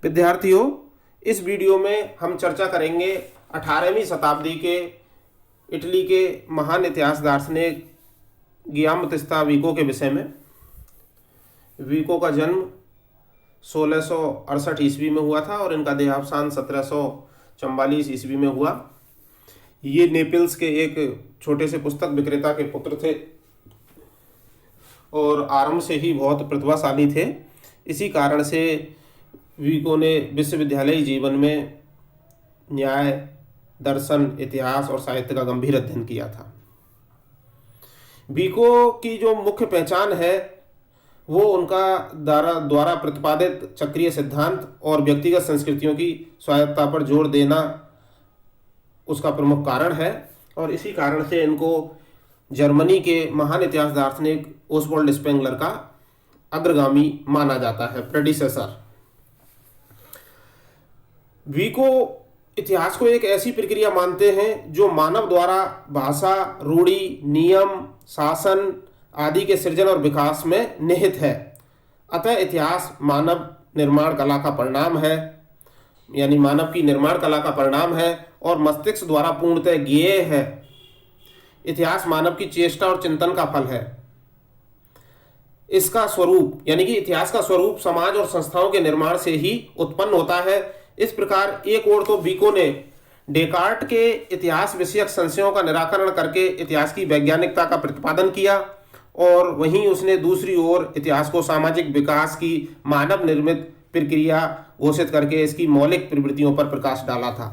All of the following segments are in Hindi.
विद्यार्थियों, इस वीडियो में हम चर्चा करेंगे 18वीं शताब्दी के इटली के महान इतिहास दार्शनिक गियामतस्ता वीको के विषय में। वीको का जन्म 1668 ईस्वी में हुआ था और इनका देहावसान 1744 ईस्वी में हुआ। ये नेपल्स के एक छोटे से पुस्तक विक्रेता के पुत्र थे और आरंभ से ही बहुत प्रतिभाशाली थे। इसी कारण से वीको ने विश्वविद्यालयी जीवन में न्याय, दर्शन, इतिहास और साहित्य का गंभीर अध्ययन किया था। वीको की जो मुख्य पहचान है वो उनका द्वारा प्रतिपादित चक्रीय सिद्धांत और व्यक्तिगत संस्कृतियों की स्वायत्तता पर जोर देना उसका प्रमुख कारण है और इसी कारण से इनको जर्मनी के महान इतिहास दार्शनिक ओसवाल्ड स्पेंगलर का अग्रगामी माना जाता है, प्रेडिसेसर। वीको इतिहास को एक ऐसी प्रक्रिया मानते हैं जो मानव द्वारा भाषा, रूढ़ि, नियम, शासन आदि के सृजन और विकास में निहित है। अतः इतिहास मानव निर्माण कला का परिणाम है, यानी मानव की निर्माण कला का परिणाम है और मस्तिष्क द्वारा पूर्णतः ज्ञेय है। इतिहास मानव की चेष्टा और चिंतन का फल है। इसका स्वरूप यानी कि इतिहास का स्वरूप समाज और संस्थाओं के निर्माण से ही उत्पन्न होता है। इस प्रकार एक ओर तो वीको ने डेकार्ट के इतिहास विषयक संशयों का निराकरण करके इतिहास की वैज्ञानिकता का प्रतिपादन किया और वहीं उसने दूसरी ओर इतिहास को सामाजिक विकास की मानव निर्मित प्रक्रिया घोषित करके इसकी मौलिक प्रवृत्तियों पर प्रकाश डाला था।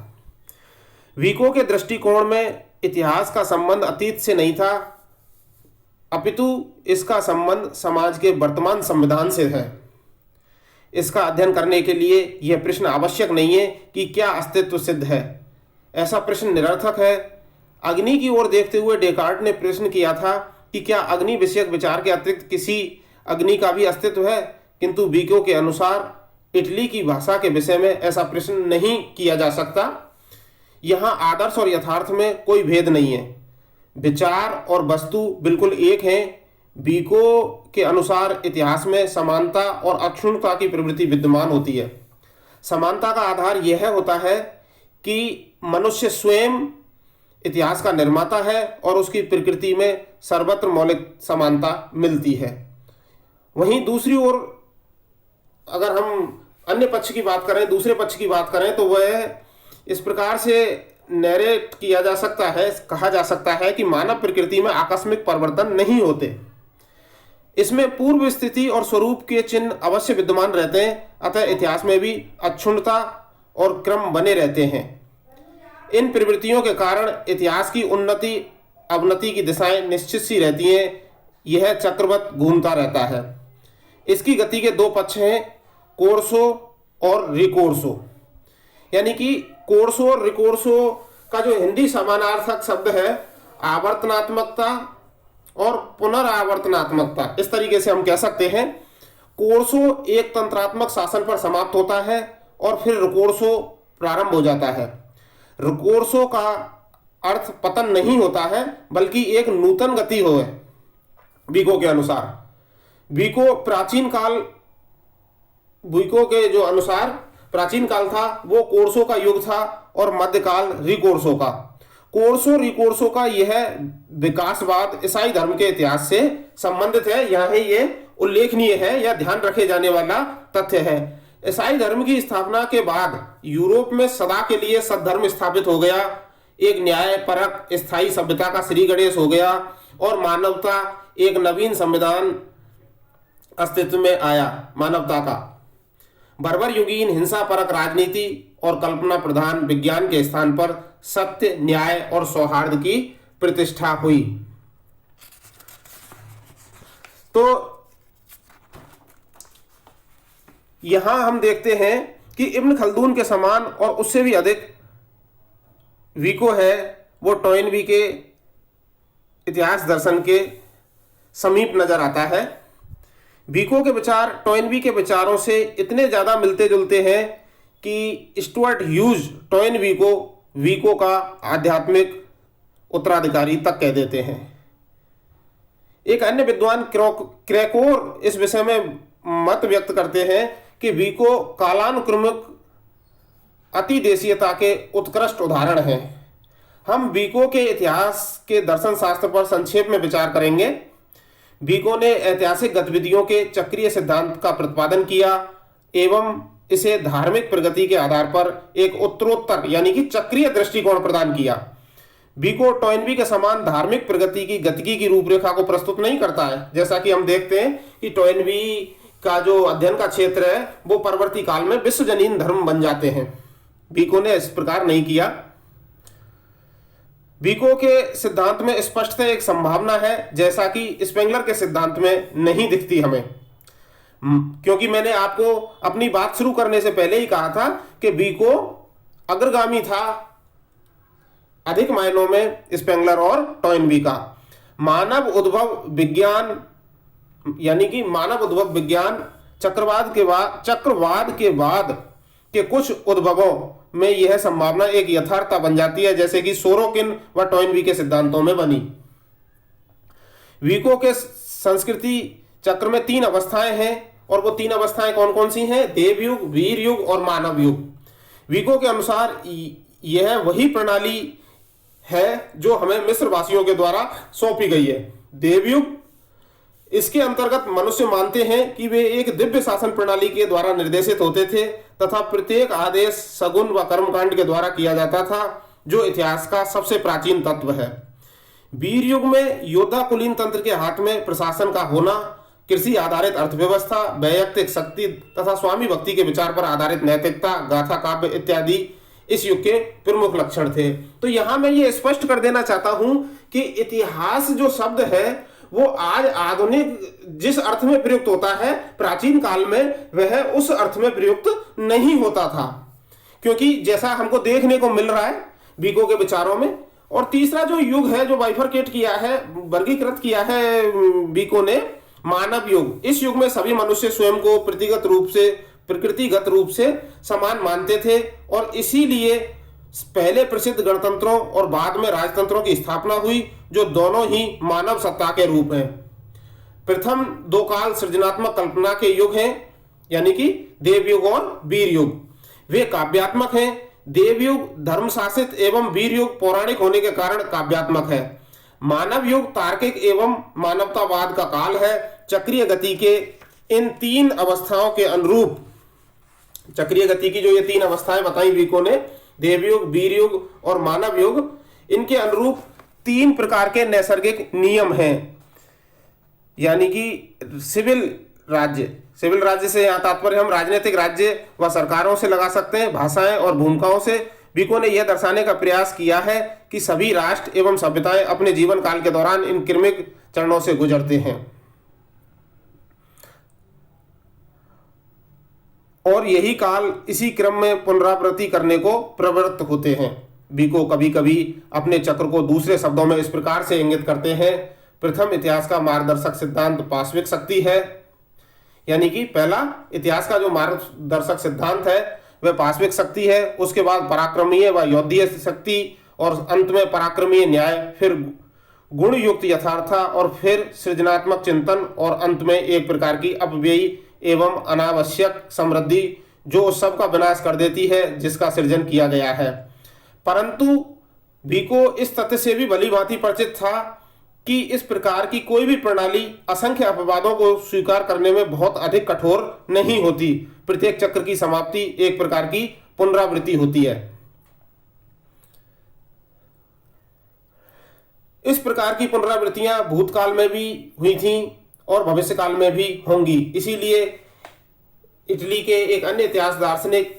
वीको के दृष्टिकोण में इतिहास का संबंध अतीत से नहीं था, अपितु इसका संबंध समाज के वर्तमान संविधान से है। इसका अध्ययन करने के लिए यह प्रश्न आवश्यक नहीं है कि क्या अस्तित्व सिद्ध है। ऐसा प्रश्न निरर्थक है। अग्नि की ओर देखते हुए डेकार्ट ने प्रश्न किया था कि क्या अग्नि विषयक विचार के अतिरिक्त किसी अग्नि का भी अस्तित्व है, किंतु वीको के अनुसार इटली की भाषा के विषय में ऐसा प्रश्न नहीं किया जा सकता। यहाँ आदर्श और यथार्थ में कोई भेद नहीं है, विचार और वस्तु बिल्कुल एक हैं। वीको के अनुसार इतिहास में समानता और अक्षुण्णता की प्रवृत्ति विद्यमान होती है। समानता का आधार यह होता है कि मनुष्य स्वयं इतिहास का निर्माता है और उसकी प्रकृति में सर्वत्र मौलिक समानता मिलती है। वहीं दूसरी ओर अगर हम अन्य पक्ष की बात करें, दूसरे पक्ष की बात करें तो वह इस प्रकार से नैरेट किया जा सकता है, कहा जा सकता है कि मानव प्रकृति में आकस्मिक परिवर्तन नहीं होते, इसमें पूर्व स्थिति और स्वरूप के चिन्ह अवश्य विद्यमान रहते हैं। अतः इतिहास में भी अक्षुण्णता और क्रम बने रहते हैं। इन प्रवृत्तियों के कारण इतिहास की उन्नति अवनति की दिशाएं निश्चित सी रहती हैं। यह चक्रवत घूमता रहता है। इसकी गति के दो पक्ष हैं, कोर्सो और रिकोर्सो। यानी कि कोर्सो और रिकोर्सो का जो हिंदी समानार्थक शब्द है आवर्तनात्मकता और पुनरावर्तनात्मकता, इस तरीके से हम कह सकते हैं। कोर्सो एक तंत्रात्मक शासन पर समाप्त होता है और फिर रिकोर्सो प्रारंभ हो जाता है। रिकोर्सो का अर्थ पतन नहीं होता है बल्कि एक नूतन गति हो है। वीको के अनुसार वीको के जो अनुसार प्राचीन काल था वो कोर्सो का युग था और मध्यकाल रिकोर्सो का। कोर्सो रिकोर्सो का यह विकासवाद ईसाई धर्म के इतिहास से संबंधित है। यहाँ ये उल्लेखनीय है या ध्यान रखे जाने वाला तथ्य है। ईसाई धर्म की स्थापना के बाद यूरोप में सदा के लिए सद्धर्म स्थापित हो गया। एक न्याय परक स्थायी सभ्यता का श्री गणेश हो गया और मानवता एक नवीन संविधान अस्तित्व में आया। मानवता का बर्बर युगीन हिंसा परक राजनीति और कल्पना प्रधान विज्ञान के स्थान पर सत्य, न्याय और सौहार्द की प्रतिष्ठा हुई। तो यहां हम देखते हैं कि इब्न खल्दून के समान और उससे भी अधिक वीको है वो टॉयनबी के इतिहास दर्शन के समीप नजर आता है। वीको के विचार टॉयनबी के विचारों से इतने ज़्यादा मिलते जुलते हैं कि स्टुअर्ट ह्यूज टॉयनबी को वीको का आध्यात्मिक उत्तराधिकारी तक कह देते हैं। एक अन्य विद्वान क्रैकोर इस विषय में मत व्यक्त करते हैं कि विको कालानुक्रमिक अतिदेशीयता के उत्कृष्ट उदाहरण हैं। हम विको के इतिहास के दर्शन शास्त्र पर संक्षेप में विचार करेंगे। विको ने ऐतिहासिक गतिविधियों के चक्रीय सिद्धांत का प्रतिपादन किया एवं इसे धार्मिक प्रगति के आधार पर एक उत्तरोत्तर यानी कि चक्रीय दृष्टिकोण प्रदान किया। विको टॉयनबी के समान धार्मिक प्रगति की गतिकी की रूपरेखा को प्रस्तुत नहीं करता है। जैसा कि हम देखते हैं कि टॉयनबी का जो अध्ययन का क्षेत्र है वो परवर्ती काल में विश्वजनीन धर्म बन जाते हैं। विको ने इस प्रकार नहीं किया। विको के सिद्धांत में स्पष्टतः एक संभावना है जैसा कि स्पेंगलर के सिद्धांत में नहीं दिखती हमें, क्योंकि मैंने आपको अपनी बात शुरू करने से पहले ही कहा था कि विको अग्रगामी था अधिक मायनों में स्पेंगलर और टॉयनबी का। मानव उद्भव विज्ञान यानी कि मानव उद्भव विज्ञान चक्रवाद के बाद के कुछ उद्भवों में यह संभावना एक यथार्थता बन जाती है, जैसे कि सोरोकिन व टॉयनबी के सिद्धांतों में बनी। विको के संस्कृति चक्र में 3 अवस्थाएं हैं और वो 3 अवस्थाएं कौन कौन सी हैं? देवयुग, वीर युग और मानव युग। विको के अनुसार यह वही प्रणाली है जो हमें मिस्र वासियों के द्वारा सौंपी गई है। देवयुग, इसके अंतर्गत मनुष्य मानते हैं कि वे एक दिव्य शासन प्रणाली के द्वारा निर्देशित होते थे तथा प्रत्येक आदेश सगुन व कर्मकांड के द्वारा किया जाता था, जो इतिहास का सबसे प्राचीन तत्व है। वीर युग में योद्धा कुलीन तंत्र के हाथ में प्रशासन का होना, कृषि आधारित अर्थव्यवस्था, वैयक्तिक शक्ति तथा स्वामी भक्ति के विचार पर आधारित नैतिकता, गाथा काव्य इत्यादि इस युग के प्रमुख लक्षण थे। तो यहां मैं ये स्पष्ट कर देना चाहता हूं कि इतिहास जो शब्द है वो आज आधुनिक जिस अर्थ में प्रयुक्त होता है, प्राचीन काल में वह उस अर्थ में प्रयुक्त नहीं होता था, क्योंकि जैसा हमको देखने को मिल रहा है विको के विचारों में। और तीसरा जो युग है, जो बाइफरकेट किया है, वर्गीकृत किया है विको ने, मानव युग। इस युग में सभी मनुष्य स्वयं को प्रकृतिगत रूप से समान मानते थे और इसीलिए पहले प्रसिद्ध गणतंत्रों और बाद में राजतंत्रों की स्थापना हुई, जो दोनों ही मानव सत्ता के रूप हैं। प्रथम 2 काल सृजनात्मक कल्पना के युग हैं, यानी कि देवयुग और वीर युग। वे काव्यात्मक हैं। देवयुग धर्म शासित एवं वीर युग पौराणिक होने के कारण काव्यात्मक है। मानव युग तार्किक एवं मानवतावाद का काल है। चक्रीय गति के इन 3 अवस्थाओं के अनुरूप, चक्रीय गति की जो ये 3 अवस्थाएं बताई विको ने, देवयुग, वीर युग और मानव युग, इनके अनुरूप 3 प्रकार के नैसर्गिक नियम हैं, यानी कि सिविल राज्य से यहाँ तात्पर्य हम राजनीतिक राज्य व सरकारों से लगा सकते हैं, भाषाएं और भूमिकाओं से। विको ने यह दर्शाने का प्रयास किया है कि सभी राष्ट्र एवं सभ्यताएं अपने जीवन काल के दौरान इन क्रमिक चरणों से गुजरते हैं और यही काल इसी क्रम में पुनरावृत्ति करने को प्रवृत्त होते हैं। विको कभी कभी अपने चक्र को दूसरे शब्दों में इस प्रकार से इंगित करते हैं। प्रथम इतिहास का मार्गदर्शक सिद्धांत पाशविक शक्ति है, यानी कि पहला इतिहास का जो मार्गदर्शक सिद्धांत है वह पाशविक शक्ति है। उसके बाद पराक्रमीय व योद्धीय शक्ति और अंत में पराक्रमीय न्याय, फिर गुण युक्त यथार्था और फिर सृजनात्मक चिंतन और अंत में एक प्रकार की अपव्ययी एवं अनावश्यक समृद्धि जो उस सब का विनाश कर देती है जिसका सृजन किया गया है। परंतु विको इस तथ्य से भी भली भांति परिचित था कि इस प्रकार की कोई भी प्रणाली असंख्य अपवादों को स्वीकार करने में बहुत अधिक कठोर नहीं होती। प्रत्येक चक्र की समाप्ति एक प्रकार की पुनरावृत्ति होती है। इस प्रकार की पुनरावृत्तियां भूतकाल में भी हुई थीं और भविष्य काल में भी होंगी। इसीलिए इटली के एक अन्य इतिहास दार्शनिक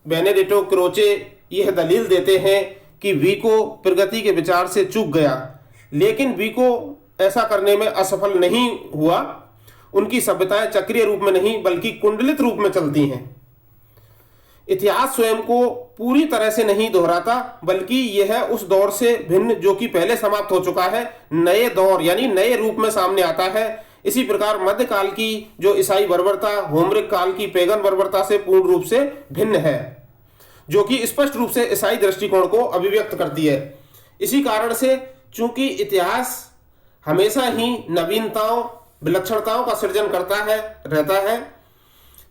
बेनेडिटो क्रोचे यह दलील देते हैं कि विको प्रगति के विचार से चूक गया, लेकिन विको ऐसा करने में असफल नहीं हुआ। उनकी सभ्यताएं चक्रीय रूप में नहीं बल्कि कुंडलित रूप में चलती हैं। इतिहास स्वयं को पूरी तरह से नहीं दोहराता, बल्कि यह उस दौर से भिन्न जो कि पहले समाप्त हो चुका है नए दौर यानी नए रूप में सामने आता है। इसी प्रकार मध्यकाल की जो ईसाई बर्बरता होमरिक काल की पेगन बर्बरता से पूर्ण रूप से भिन्न है, जो कि स्पष्ट रूप से ईसाई दृष्टिकोण को अभिव्यक्त करती है। इसी कारण से चूंकि इतिहास हमेशा ही नवीनताओं विलक्षणताओं का सृजन करता है रहता है,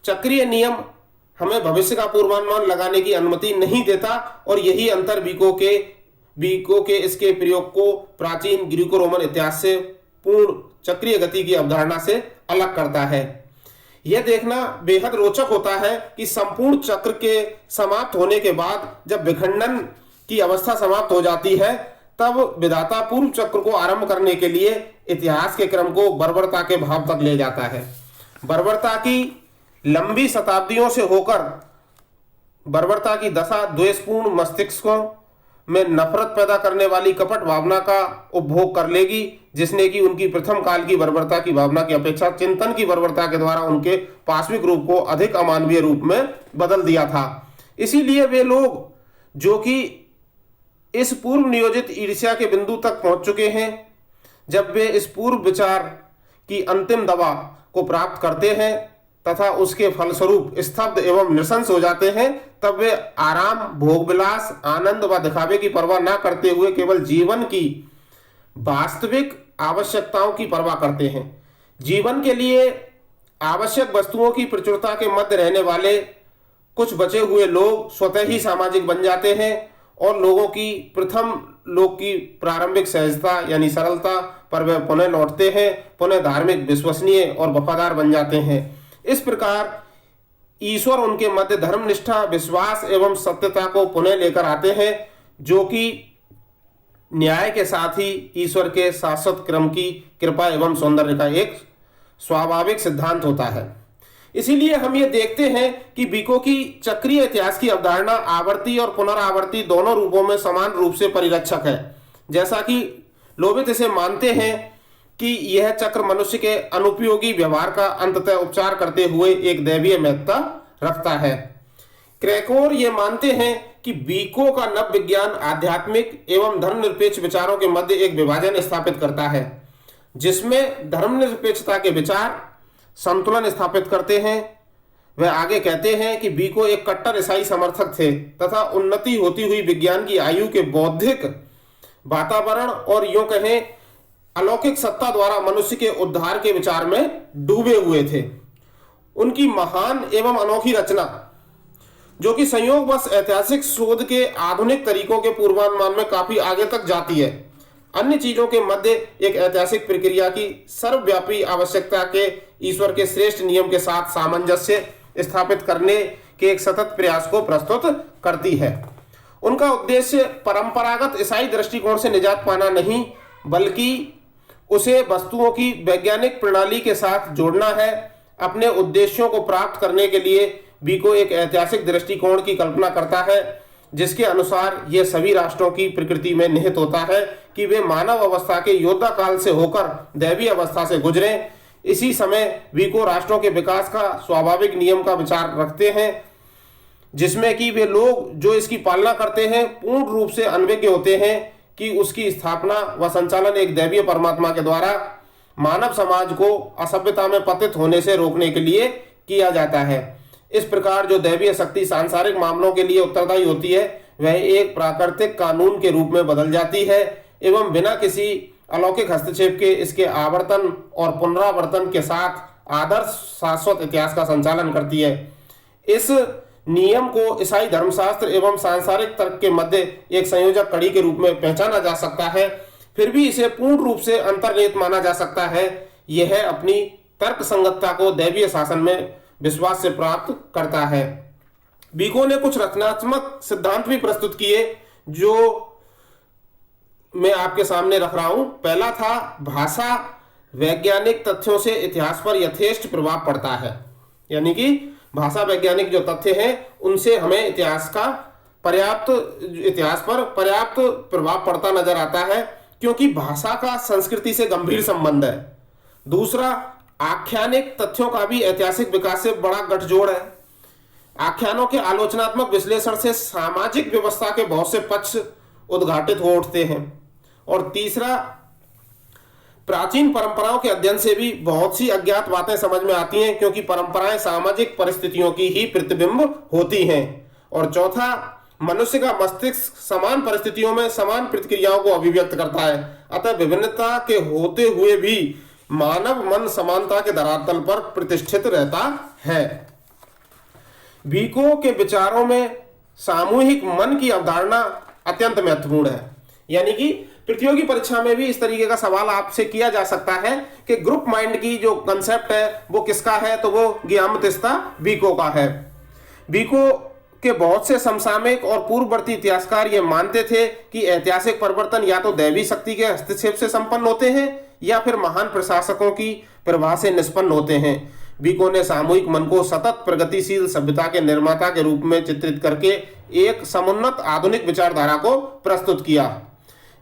चक्रीय नियम हमें भविष्य का पूर्वानुमान लगाने की अनुमति नहीं देता और यही अंतर बीको के इसके प्रयोग को प्राचीन ग्रीको रोमन इतिहास से पूर्ण चक्रीय गति की अवधारणा से अलग करता है। यह देखना बेहद रोचक होता है कि संपूर्ण चक्र के समाप्त होने के बाद जब विखंडन की अवस्था समाप्त हो जाती है, तब विधाता पूर्व चक्र को आरंभ करने के लिए इतिहास के क्रम को बर्बरता के भाव तक ले जाता है। बर्बरता की लंबी शताब्दियों से होकर बर्बरता की दशा द्वेषपूर्ण मस्तिष्कों में नफरत पैदा करने वाली कपट भावना का उपभोग कर लेगी, जिसने कि उनकी प्रथम काल की बर्बरता की भावना की अपेक्षा चिंतन की बर्बरता के द्वारा उनके पाशविक रूप को अधिक अमानवीय रूप में बदल दिया था। इसीलिए वे लोग जो कि इस पूर्व नियोजित ईर्ष्या के बिंदु तक पहुंच चुके हैं, जब वे इस पूर्व विचार की अंतिम दवा को प्राप्त करते हैं तथा उसके फलस्वरूप स्तब्ध एवं नृशंस हो जाते हैं, तब वे आराम, भोग विलास, आनंद व दिखावे की परवाह न करते हुए केवल जीवन की वास्तविक आवश्यकताओं की परवाह करते हैं। जीवन के लिए आवश्यक वस्तुओं की प्रचुरता के मध्य रहने वाले कुछ बचे हुए लोग स्वतः ही सामाजिक बन जाते हैं और लोग की प्रारंभिक सहजता यानी सरलता पर वे पुनः लौटते हैं, पुनः धार्मिक, विश्वसनीय और वफादार बन जाते हैं। इस प्रकार ईश्वर उनके मध्य धर्मनिष्ठा, विश्वास एवं सत्यता को पुनः लेकर आते हैं, जो कि न्याय के साथ ही ईश्वर के शाश्वत क्रम की कृपा एवं सौंदर्य का एक स्वाभाविक सिद्धांत होता है। इसीलिए हम ये देखते हैं कि बीको की चक्रीय इतिहास की अवधारणा आवर्ती और पुनरावर्ती दोनों रूपों में समान रूप से परिरक्षक है। जैसा कि लोभित इसे मानते हैं कि यह चक्र मनुष्य के अनुपयोगी व्यवहार का अंततः उपचार करते हुए एक दैवीय महत्ता रखता है। क्रैकोर ये मानते हैं कि बीको का नव विज्ञान आध्यात्मिक एवं धर्मनिरपेक्ष विचारों के मध्य एक विभाजन स्थापित करता है, जिसमें धर्मनिरपेक्षता के विचार संतुलन स्थापित करते हैं। वह आगे कहते हैं कि बीको एक कट्टर ईसाई समर्थक थे तथा उन्नति होती हुई विज्ञान की आयु के बौद्धिक वातावरण और यूं कहें अलौकिक सत्ता द्वारा मनुष्य के उद्धार के विचार में डूबे हुए थे। उनकी महान एवं अनोखी रचना, जो कि संयोगवश ऐतिहासिक शोध के आधुनिक तरीकों के पूर्वानुमान में काफी आगे तक जाती है, अन्य चीजों के मध्य एक ऐतिहासिक प्रक्रिया की सर्वव्यापी आवश्यकता के ईश्वर के श्रेष्ठ नियम के साथ सामंजस्य स्थापित करने के एक सतत प्रयास को प्रस्तुत करती है। उनका उद्देश्य परंपरागत ईसाई दृष्टिकोण से निजात पाना नहीं, बल्कि उसे वस्तुओं की वैज्ञानिक प्रणाली के साथ जोड़ना है। अपने उद्देश्यों को प्राप्त करने के लिए बीको एक ऐतिहासिक दृष्टिकोण की कल्पना करता है, जिसके अनुसार यह सभी राष्ट्रों की प्रकृति में निहित होता है कि वे मानव अवस्था के योद्धा काल से होकर दैवीय अवस्था से गुजरें। इसी समय बीको राष्ट्रों के विकास का स्वाभाविक नियम का विचार रखते हैं, जिसमें कि वे लोग जो इसकी पालना करते हैं पूर्ण रूप से अनभिज्ञ होते हैं कि उसकी स्थापना व संचालन एक दैवीय परमात्मा के द्वारा मानव समाज को असभ्यता में पतित होने से रोकने के लिए किया जाता है। इस प्रकार जो दैवीय शक्ति सांसारिक मामलों के लिए उत्तरदायी होती है, वह एक प्राकृतिक कानून के रूप में बदल जाती है एवं बिना किसी अलौकिक हस्तक्षेप के इसके आवर्तन और पुनरावर्तन के साथ आदर्श शाश्वत इतिहास का संचालन करती है। इस नियम को ईसाई धर्मशास्त्र एवं सांसारिक तर्क के मध्य एक संयोजक कड़ी के रूप में पहचाना जा सकता है, फिर भी इसे पूर्ण रूप से अंतर्निहित माना जा सकता है। यह अपनी तर्क संगतता को दैवीय शासन में विश्वास से प्राप्त करता है। बीको ने कुछ रचनात्मक सिद्धांत भी प्रस्तुत किए, जो मैं आपके सामने रख रहा हूं। पहला था भाषा वैज्ञानिक तथ्यों से इतिहास पर यथेष्ट प्रभाव पड़ता है, यानी कि भाषा वैज्ञानिक जो तथ्य हैं उनसे हमें इतिहास पर पर्याप्त प्रभाव पड़ता नजर आता है, क्योंकि भाषा का संस्कृति से गंभीर संबंध है। दूसरा, आख्यानिक तथ्यों का भी ऐतिहासिक विकास से बड़ा गठजोड़ है। आख्यानों के आलोचनात्मक विश्लेषण से सामाजिक व्यवस्था के बहुत से पक्ष उद्घाटित हो उठते हैं। और तीसरा, प्राचीन परंपराओं के अध्ययन से भी बहुत सी अज्ञात बातें समझ में आती हैं, क्योंकि परंपराएं सामाजिक परिस्थितियों की ही प्रतिबिंब होती हैं। और चौथा, मनुष्य का मस्तिष्क समान परिस्थितियों में समान प्रतिक्रियाओं को अभिव्यक्त करता है, अतः विभिन्नता के होते हुए भी मानव मन समानता के धरातल पर प्रतिष्ठित रहता है। विको के विचारों में सामूहिक मन की अवधारणा अत्यंत महत्वपूर्ण है। यानी कि प्रतियोगी परीक्षा में भी इस तरीके का सवाल आपसे किया जा सकता है कि ग्रुप माइंड की जो कंसेप्ट है वो किसका है, तो वो गियाम बातिस्ता विको का है। विको के बहुत से समसामयिक और पूर्ववर्ती इतिहासकार ये मानते थे कि ऐतिहासिक परिवर्तन या तो दैवी शक्ति के हस्तक्षेप से संपन्न होते हैं या फिर महान प्रशासकों की प्रवाह से निष्पन्न होते हैं। विको ने सामूहिक मन को सतत प्रगतिशील सभ्यता के निर्माता के रूप में चित्रित करके एक समुन्नत आधुनिक विचारधारा को प्रस्तुत किया।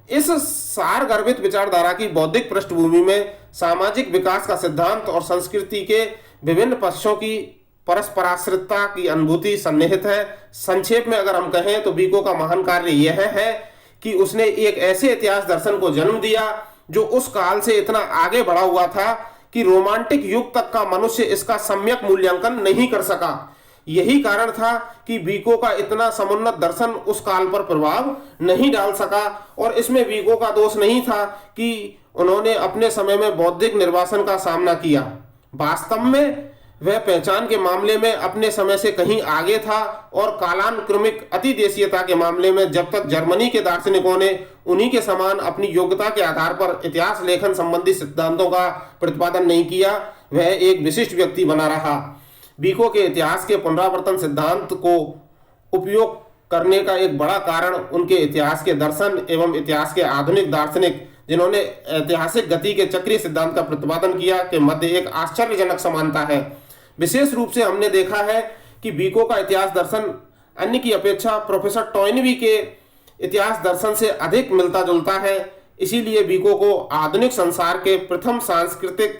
इस सार गर्भित विचारधारा की बौद्धिक पृष्ठभूमि में सामाजिक विकास का सिद्धांत और संस्कृति के विभिन्न पक्षों की परस्पराश्रितता की अनुभूति सन्निहित है। संक्षेप में अगर हम कहें तो विको का महान कार्य यह है कि उसने एक ऐसे इतिहास दर्शन को जन्म दिया जो उस काल से इतना आगे बढ़ा हुआ था कि रोमांटिक युग तक का मनुष्य इसका सम्यक मूल्यांकन नहीं कर सका। यही कारण था कि विको का इतना समुन्नत दर्शन उस काल पर प्रभाव नहीं डाल सका। और इसमें विको का दोष नहीं था कि उन्होंने अपने समय में बौद्धिक निर्वासन का सामना किया। वास्तव में वह पहचान के मामले में अपने समय से कहीं आगे था और कालानुक्रमिक अतिदेशीयता के मामले में जब तक जर्मनी के दार्शनिकों ने उन्हीं के समान अपनी योग्यता के आधार पर इतिहास लेखन संबंधी सिद्धांतों का प्रतिपादन नहीं किया, वह एक विशिष्ट व्यक्ति बना रहा। विको के इतिहास के पुनरावर्तन सिद्धांत को उपयोग करने का एक बड़ा कारण उनके इतिहास के दर्शन एवं इतिहास के आधुनिक दार्शनिक जिन्होंने ऐतिहासिक गति के चक्रीय सिद्धांत का प्रतिपादन किया के मध्य एक आश्चर्यजनक समानता है। विशेष रूप से हमने देखा है कि विको का इतिहास दर्शन अन्य की अपेक्षा प्रोफेसर टॉयनबी के इतिहास दर्शन से अधिक मिलता जुलता है। इसीलिए विको को आधुनिक संसार के प्रथम सांस्कृतिक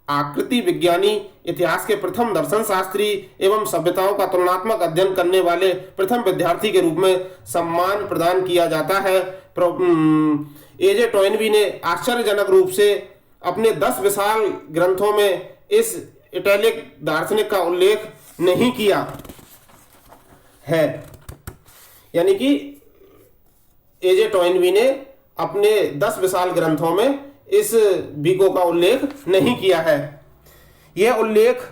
आकृति विज्ञानी, इतिहास के प्रथम दर्शन शास्त्री एवं सभ्यताओं का तुलनात्मक अध्ययन करने वाले प्रथम विद्यार्थी के रूप में सम्मान प्रदान किया जाता है। एजे टॉयनबी ने आश्चर्यजनक रूप से अपने 10 विशाल ग्रंथों में इस इटैलिक दार्शनिक का उल्लेख नहीं किया है। यानी कि एजे टॉयनबी ने अपने 10 विशाल ग्रंथों में इस विको का उल्लेख नहीं किया है। यह उल्लेख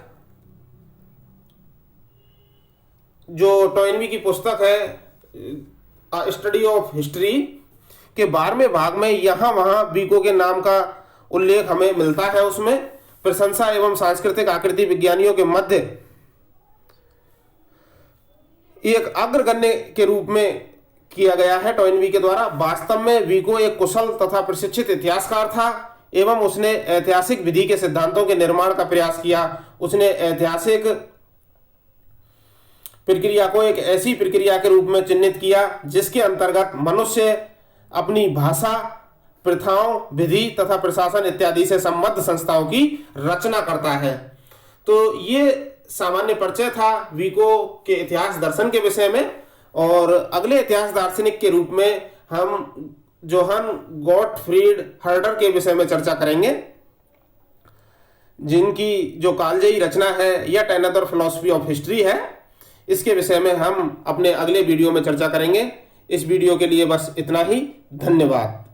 जो टॉयनबी की पुस्तक है स्टडी ऑफ हिस्ट्री के 12वें भाग में यहाँ वहाँ विको के नाम का उल्लेख हमें मिलता है। उसमें प्रशंसा एवं सांस्कृतिक आकृति विज्ञानियों के मध्य एक अग्रगण्य के रूप में किया गया है टॉयनबी के द्वारा। वास्तव में विको एक कुशल तथा प्रशिक्षित इतिहासकार था एवं उसने ऐतिहासिक विधि के सिद्धांतों के निर्माण का प्रयास किया। उसने ऐतिहासिक प्रक्रिया को एक ऐसी प्रक्रिया के रूप में चिन्हित किया जिसके अंतर्गत मनुष्य अपनी भाषा, प्रथाओं, विधि तथा प्रशासन इत्यादि से संबद्ध संस्थाओं की रचना करता है। तो ये सामान्य परिचय था विको के इतिहास दर्शन के विषय में। और अगले इतिहास दार्शनिक के रूप में हम जोहान गॉटफ्रीड हर्डर के विषय में चर्चा करेंगे, जिनकी जो कालजयी रचना है यह अनदर फिलॉसफी ऑफ हिस्ट्री है। इसके विषय में हम अपने अगले वीडियो में चर्चा करेंगे। इस वीडियो के लिए बस इतना ही। धन्यवाद।